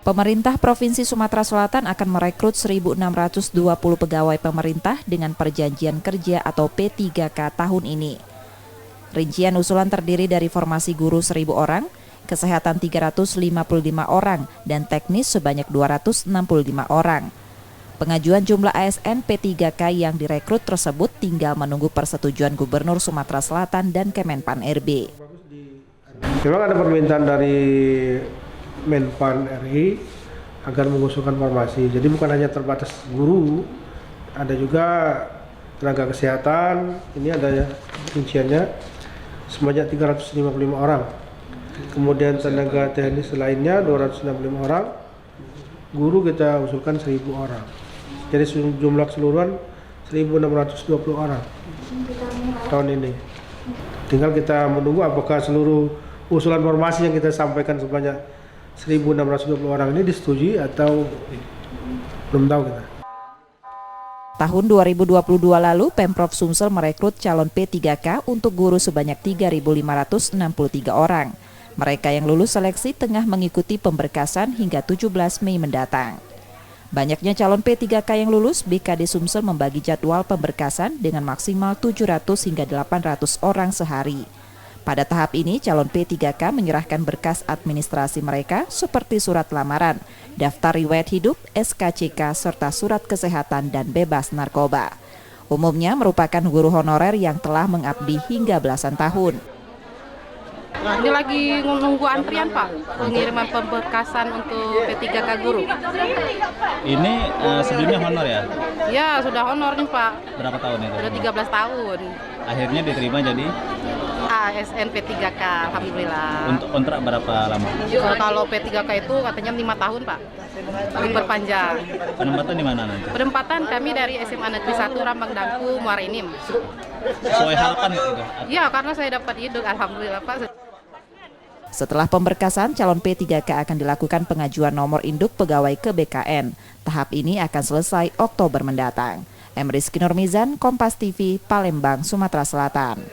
Pemerintah Provinsi Sumatera Selatan akan merekrut 1.620 pegawai pemerintah dengan perjanjian kerja atau P3K tahun ini. Rincian usulan terdiri dari formasi guru 1.000 orang, kesehatan 355 orang, dan teknis sebanyak 265 orang. Pengajuan jumlah ASN P3K yang direkrut tersebut tinggal menunggu persetujuan Gubernur Sumatera Selatan dan Kemenpan RB. Memang ada permintaan dari Menpan RI agar mengusulkan formasi. Jadi bukan hanya terbatas guru, ada juga tenaga kesehatan. Ini ada rinciannya sebanyak 355 orang. Kemudian tenaga teknis lainnya 265 orang. Guru kita usulkan 1.000 orang. Jadi jumlah keseluruhan 1.620 orang tahun ini. Tinggal kita menunggu apakah seluruh usulan formasi yang kita sampaikan sebanyak 1.620 orang ini disetujui atau belum tahu kita. Tahun 2022 lalu, Pemprov Sumsel merekrut calon P3K untuk guru sebanyak 3.563 orang. Mereka yang lulus seleksi tengah mengikuti pemberkasan hingga 17 Mei mendatang. Banyaknya calon P3K yang lulus, BKD Sumsel membagi jadwal pemberkasan dengan maksimal 700 hingga 800 orang sehari. Pada tahap ini, calon P3K menyerahkan berkas administrasi mereka seperti surat lamaran, daftar riwayat hidup, SKCK, serta surat kesehatan dan bebas narkoba. Umumnya merupakan guru honorer yang telah mengabdi hingga belasan tahun. Ini lagi menunggu antrian Pak, pengiriman pemberkasan untuk P3K guru. Ini sebelumnya honor ya? Ya, sudah honor nih Pak. Berapa tahun itu? Sudah 13 tahun. Akhirnya diterima jadi? ASN P3K, alhamdulillah. Untuk kontrak berapa lama? Kalau P3K itu katanya 5 tahun Pak, diperpanjang. Penempatan di mana nanti? Penempatan kami dari SMA Negeri 1 Rambang Dangku, Muara Enim. Sesuai harapan gitu? Iya, karena saya dapat hidup, alhamdulillah Pak. Setelah pemberkasan, calon P3K akan dilakukan pengajuan nomor induk pegawai ke BKN. Tahap ini akan selesai Oktober mendatang. Rizky Nurmizan, Kompas TV, Palembang, Sumatera Selatan.